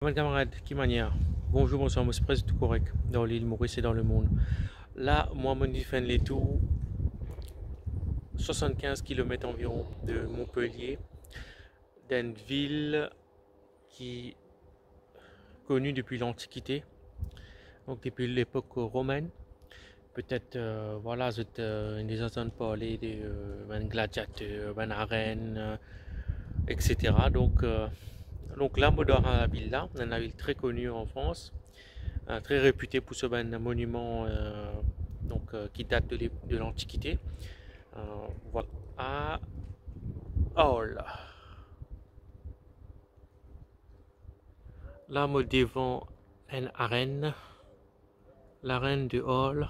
Mes camarades, qui manière? Bonjour, bonsoir, moi c'est presque tout correct dans l'île Maurice et dans le monde. Là, moi, mon fait les tours 75 km environ de Montpellier, d'une ville qui est connue depuis l'Antiquité, donc depuis l'époque romaine. Peut-être, voilà, vous des entendre parler de gladiateurs, d'une arène, etc. Donc là, moi, dans la ville là, une ville très connue en France. Très réputé pour ce monument qui date de l'Antiquité. Voilà. À Hall. Là, moi, devant une arène, l'arène de Hall.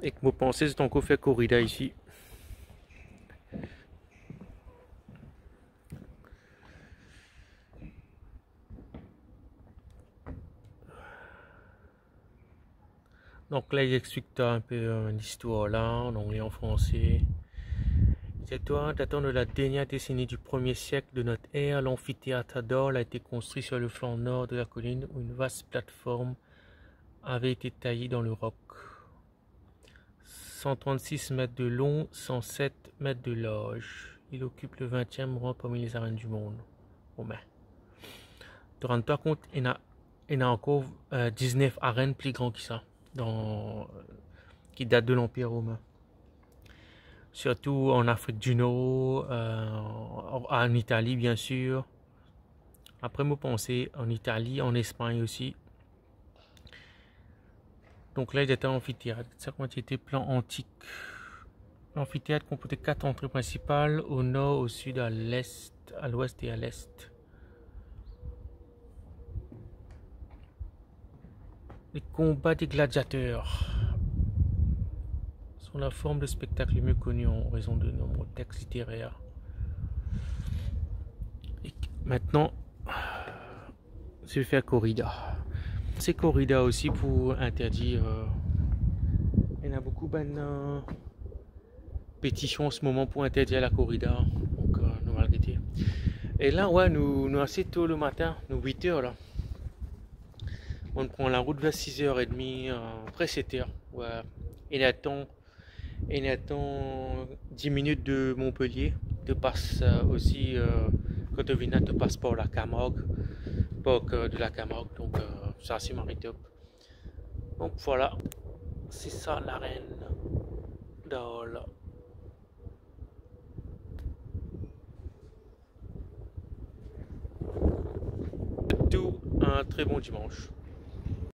Et que vous pensez, c'est encore fait corrida ici. Donc là, il explique un peu l'histoire là, en anglais et en français. Datant de la dernière décennie du 1er siècle de notre ère, l'amphithéâtre d'Hall a été construit sur le flanc nord de la colline où une vaste plateforme avait été taillée dans le roc. 136 mètres de long, 107 mètres de large. Il occupe le 20e rang parmi les arènes du monde. Bon ben, te rends pas compte, il y a encore 19 arènes plus grandes que ça, qui datent de l'Empire romain. Surtout en Afrique du Nord, en Italie bien sûr. Après, me penser en Italie, en Espagne aussi. Donc là, il était un amphithéâtre. Ça était plan antique. L'amphithéâtre comportait 4 entrées principales au nord, au sud, à l'est, à l'ouest et à l'est. Les combats des gladiateurs sont la forme de spectacle le mieux connue en raison de nombreux textes littéraires. Et maintenant, je vais faire corrida. C'est corrida aussi pour interdire. Il y en a beaucoup de pétitions en ce moment pour interdire la corrida. Donc, nous va arrêter. Et là, ouais, nous assez tôt le matin, nous 8h là. On prend la route vers 6h30, après 7h. Ouais. Il attend 10 minutes de Montpellier. Tu passes aussi, quand tu viens, tu passes par la Camargue, parc de la Camargue. Donc, c'est assez top. Donc, voilà. C'est ça l'arène d'Hall. Tout un très bon dimanche.